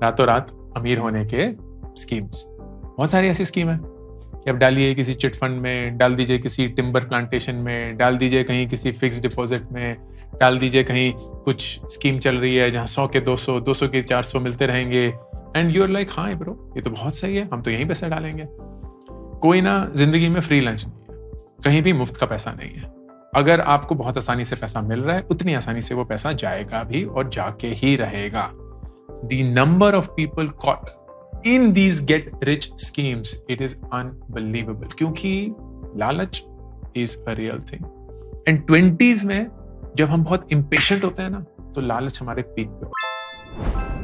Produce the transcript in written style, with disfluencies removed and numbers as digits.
रातों रात अमीर होने के स्कीम्स। बहुत सारी ऐसी स्कीम है कि अब डालिए किसी चिट फंड में, डाल दीजिए किसी टिम्बर प्लांटेशन में, डाल दीजिए कहीं किसी फिक्स डिपॉजिट में, डाल दीजिए कहीं कुछ स्कीम चल रही है जहाँ 100 के 200, 200 के 400 मिलते रहेंगे। एंड यू आर लाइक, हाँ ब्रो, ये तो बहुत सही है, हम तो यहीं पैसा डालेंगे। कोई ना जिंदगी में फ्री लंच नहीं है, कहीं भी मुफ्त का पैसा नहीं है। अगर आपको बहुत आसानी से पैसा मिल रहा है, उतनी आसानी से वो पैसा जाएगा भी और जाके ही रहेगा। The number of people caught in these get rich schemes, it is unbelievable, क्योंकि लालच is a real thing. And 20s में जब हम बहुत impatient होते हैं ना, तो लालच हमारे पीक पे होता है।